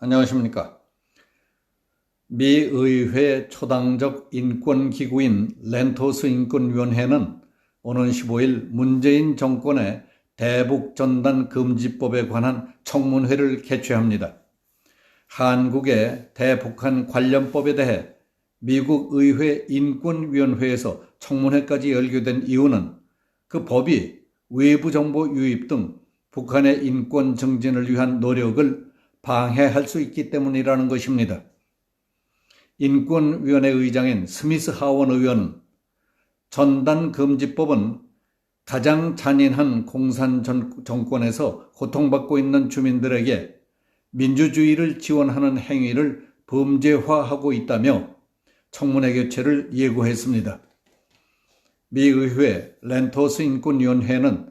안녕하십니까. 미 의회 초당적 인권기구인 렌토스 인권위원회는 오는 15일 문재인 정권의 대북전단 금지법에 관한 청문회를 개최합니다. 한국의 대북한 관련법에 대해 미국 의회 인권위원회에서 청문회까지 열게 된 이유는 그 법이 외부 정보 유입 등 북한의 인권 증진을 위한 노력을 방해할 수 있기 때문이라는 것입니다. 인권위원회 의장인 스미스 하원 의원은 전단금지법은 가장 잔인한 공산 정권에서 고통받고 있는 주민들에게 민주주의를 지원하는 행위를 범죄화하고 있다며 청문회 개최를 예고했습니다. 미 의회 렌토스 인권위원회는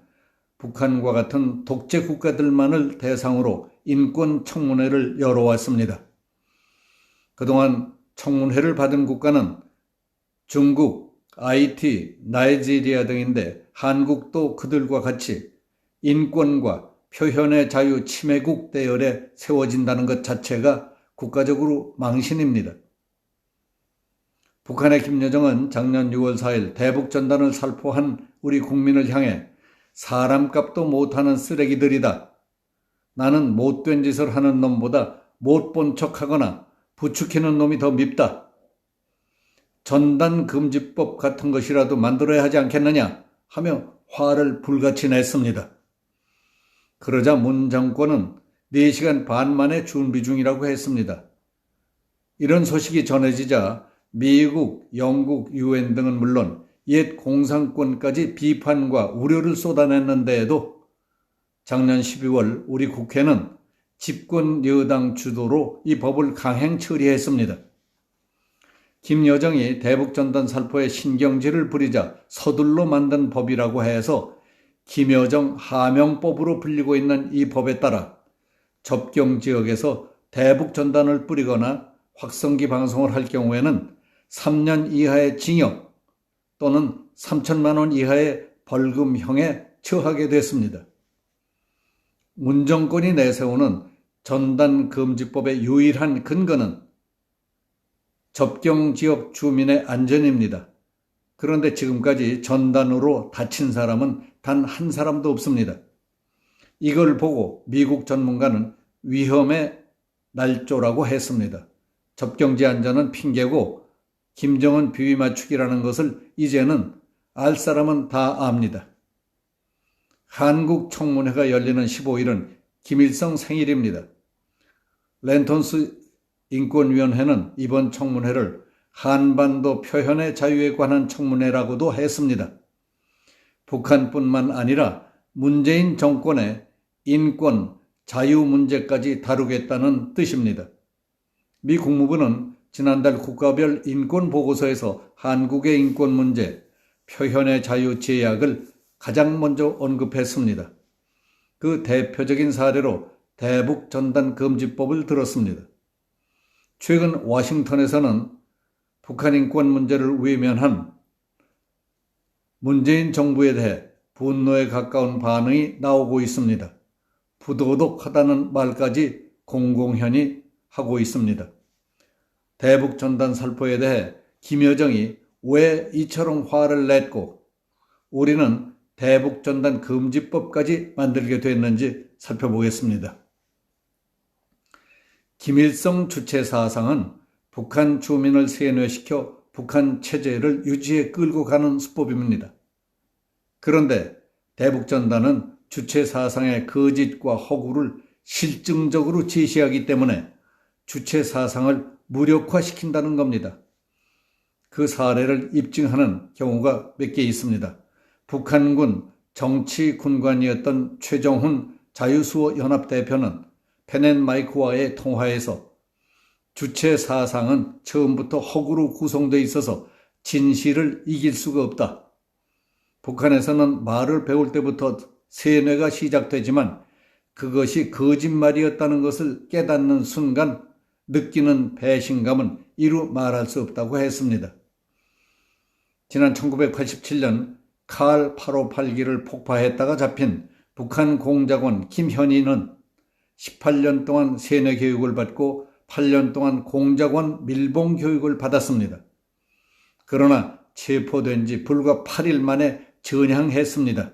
북한과 같은 독재 국가들만을 대상으로 인권 청문회를 열어왔습니다. 그동안 청문회를 받은 국가는 중국, 하이티, 나이지리아 등인데 한국도 그들과 같이 인권과 표현의 자유 침해국 대열에 세워진다는 것 자체가 국가적으로 망신입니다. 북한의 김여정은 작년 6월 4일 대북전단을 살포한 우리 국민을 향해 사람값도 못하는 쓰레기들이다. 나는 못된 짓을 하는 놈보다 못 본 척하거나 부추기는 놈이 더 밉다. 전단금지법 같은 것이라도 만들어야 하지 않겠느냐 하며 화를 불같이 냈습니다. 그러자 문 정권은 4시간 반 만에 준비 중이라고 했습니다. 이런 소식이 전해지자 미국, 영국, 유엔 등은 물론 옛 공산권까지 비판과 우려를 쏟아냈는데에도 작년 12월 우리 국회는 집권 여당 주도로 이 법을 강행 처리했습니다. 김여정이 대북전단 살포에 신경질을 부리자 서둘러 만든 법이라고 해서 김여정 하명법으로 불리고 있는 이 법에 따라 접경 지역에서 대북전단을 뿌리거나 확성기 방송을 할 경우에는 3년 이하의 징역 또는 3천만 원 이하의 벌금형에 처하게 됐습니다. 문 정권이 내세우는 전단금지법의 유일한 근거는 접경지역 주민의 안전입니다. 그런데 지금까지 전단으로 다친 사람은 단 한 사람도 없습니다. 이걸 보고 미국 전문가는 위험의 날조라고 했습니다. 접경지 안전은 핑계고 김정은 비위 맞추기라는 것을 이제는 알 사람은 다 압니다. 한국 청문회가 열리는 15일은 김일성 생일입니다. 렌토스 인권위원회는 이번 청문회를 한반도 표현의 자유에 관한 청문회라고도 했습니다. 북한뿐만 아니라 문재인 정권의 인권, 자유 문제까지 다루겠다는 뜻입니다. 미 국무부는 지난달 국가별 인권 보고서에서 한국의 인권 문제, 표현의 자유 제약을 가장 먼저 언급했습니다. 그 대표적인 사례로 대북전단금지법을 들었습니다. 최근 워싱턴에서는 북한 인권 문제를 외면한 문재인 정부에 대해 분노에 가까운 반응이 나오고 있습니다. 부도덕하다는 말까지 공공연히 하고 있습니다. 대북전단 살포에 대해 김여정이 왜 이처럼 화를 냈고 우리는 대북전단 금지법까지 만들게 됐는지 살펴보겠습니다. 김일성 주체 사상은 북한 주민을 세뇌시켜 북한 체제를 유지해 끌고 가는 수법입니다. 그런데 대북전단은 주체 사상의 거짓과 허구를 실증적으로 제시하기 때문에 주체 사상을 무력화시킨다는 겁니다. 그 사례를 입증하는 경우가 몇 개 있습니다. 북한군 정치군관이었던 최정훈 자유수호 연합대표는 펜앤마이크와의 통화에서 주체 사상은 처음부터 허구로 구성되어 있어서 진실을 이길 수가 없다. 북한에서는 말을 배울 때부터 세뇌가 시작되지만 그것이 거짓말이었다는 것을 깨닫는 순간 느끼는 배신감은 이루 말할 수 없다고 했습니다. 지난 1987년 칼 858기를 폭파했다가 잡힌 북한 공작원 김현희는 18년 동안 세뇌 교육을 받고 8년 동안 공작원 밀봉 교육을 받았습니다. 그러나 체포된 지 불과 8일 만에 전향했습니다.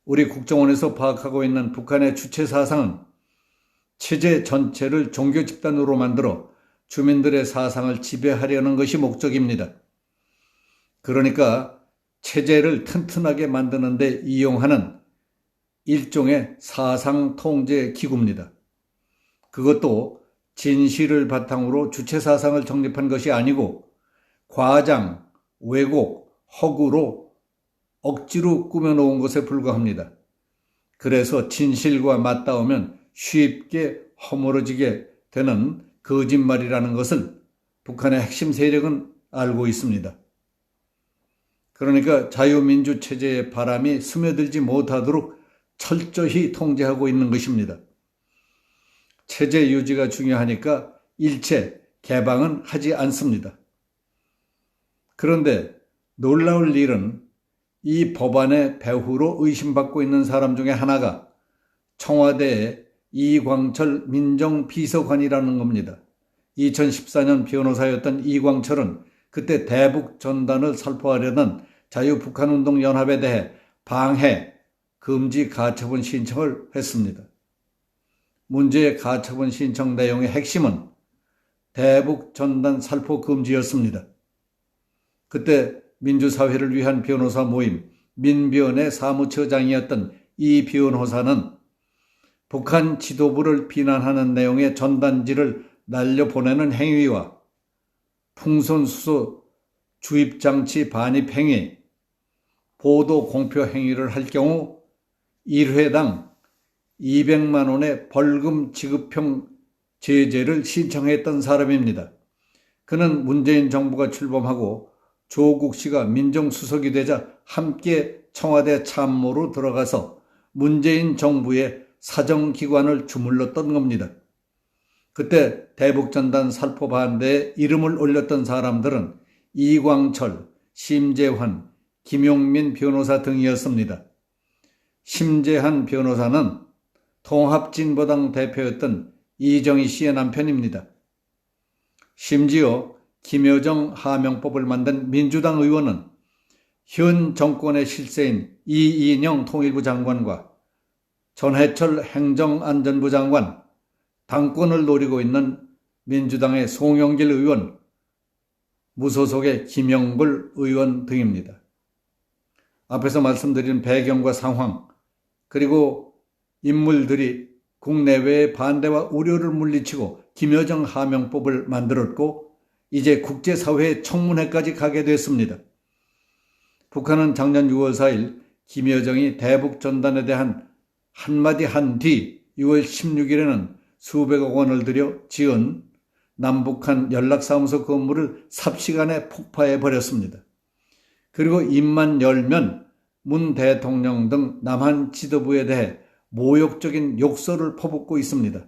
우리 국정원에서 파악하고 있는 북한의 주체 사상은 체제 전체를 종교 집단으로 만들어 주민들의 사상을 지배하려는 것이 목적입니다. 그러니까 체제를 튼튼하게 만드는 데 이용하는 일종의 사상 통제 기구입니다. 그것도 진실을 바탕으로 주체 사상을 정립한 것이 아니고 과장, 왜곡, 허구로 억지로 꾸며놓은 것에 불과합니다. 그래서 진실과 맞닿으면 쉽게 허물어지게 되는 거짓말이라는 것을 북한의 핵심 세력은 알고 있습니다. 그러니까 자유민주 체제의 바람이 스며들지 못하도록 철저히 통제하고 있는 것입니다. 체제 유지가 중요하니까 일체 개방은 하지 않습니다. 그런데 놀라울 일은 이 법안의 배후로 의심받고 있는 사람 중에 하나가 청와대의 이광철 민정비서관이라는 겁니다. 2014년 변호사였던 이광철은 그때 대북 전단을 살포하려던 자유북한운동연합에 대해 방해, 금지 가처분 신청을 했습니다. 문제의 가처분 신청 내용의 핵심은 대북 전단 살포 금지였습니다. 그때 민주사회를 위한 변호사 모임 민변의 사무처장이었던 이 변호사는 북한 지도부를 비난하는 내용의 전단지를 날려보내는 행위와 풍선수소 주입장치 반입 행위, 보도 공표 행위를 할 경우 1회당 200만 원의 벌금 지급형 제재를 신청했던 사람입니다. 그는 문재인 정부가 출범하고 조국 씨가 민정수석이 되자 함께 청와대 참모로 들어가서 문재인 정부의 사정기관을 주물렀던 겁니다. 그때 대북전단 살포 반대에 이름을 올렸던 사람들은 이광철, 심재환, 김용민 변호사 등이었습니다. 심재환 변호사는 통합진보당 대표였던 이정희 씨의 남편입니다. 심지어 김여정 하명법을 만든 민주당 의원은 현 정권의 실세인 이인영 통일부 장관과 전해철 행정안전부 장관, 당권을 노리고 있는 민주당의 송영길 의원, 무소속의 김영불 의원 등입니다. 앞에서 말씀드린 배경과 상황, 그리고 인물들이 국내외의 반대와 우려를 물리치고 김여정 하명법을 만들었고 이제 국제사회의 청문회까지 가게 됐습니다. 북한은 작년 6월 4일 김여정이 대북전단에 대한 한마디 한 뒤 6월 16일에는 수백억 원을 들여 지은 남북한 연락사무소 건물을 삽시간에 폭파해버렸습니다. 그리고 입만 열면 문 대통령 등 남한 지도부에 대해 모욕적인 욕설을 퍼붓고 있습니다.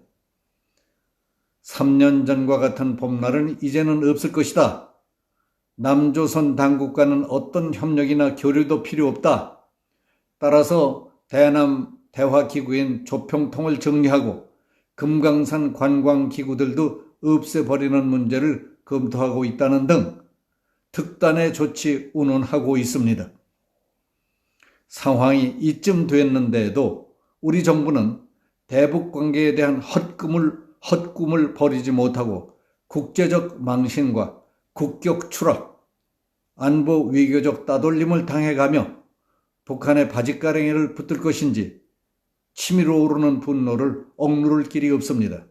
3년 전과 같은 봄날은 이제는 없을 것이다. 남조선 당국과는 어떤 협력이나 교류도 필요 없다. 따라서 대남 대화기구인 조평통을 정리하고 금강산 관광기구들도 없애버리는 문제를 검토하고 있다는 등 특단의 조치 운운하고 있습니다. 상황이 이쯤 됐는데도 우리 정부는 대북 관계에 대한 헛꿈을 버리지 못하고 국제적 망신과 국격 추락, 안보 외교적 따돌림을 당해가며 북한의 바짓가랭이를 붙들 것인지 치밀어 오르는 분노를 억누를 길이 없습니다.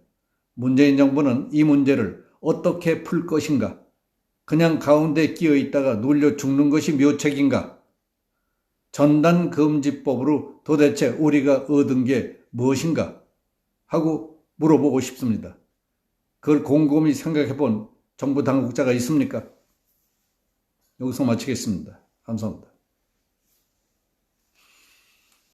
문재인 정부는 이 문제를 어떻게 풀 것인가? 그냥 가운데 끼어 있다가 눌려 죽는 것이 묘책인가? 전단금지법으로 도대체 우리가 얻은 게 무엇인가? 하고 물어보고 싶습니다. 그걸 곰곰이 생각해본 정부 당국자가 있습니까? 여기서 마치겠습니다. 감사합니다.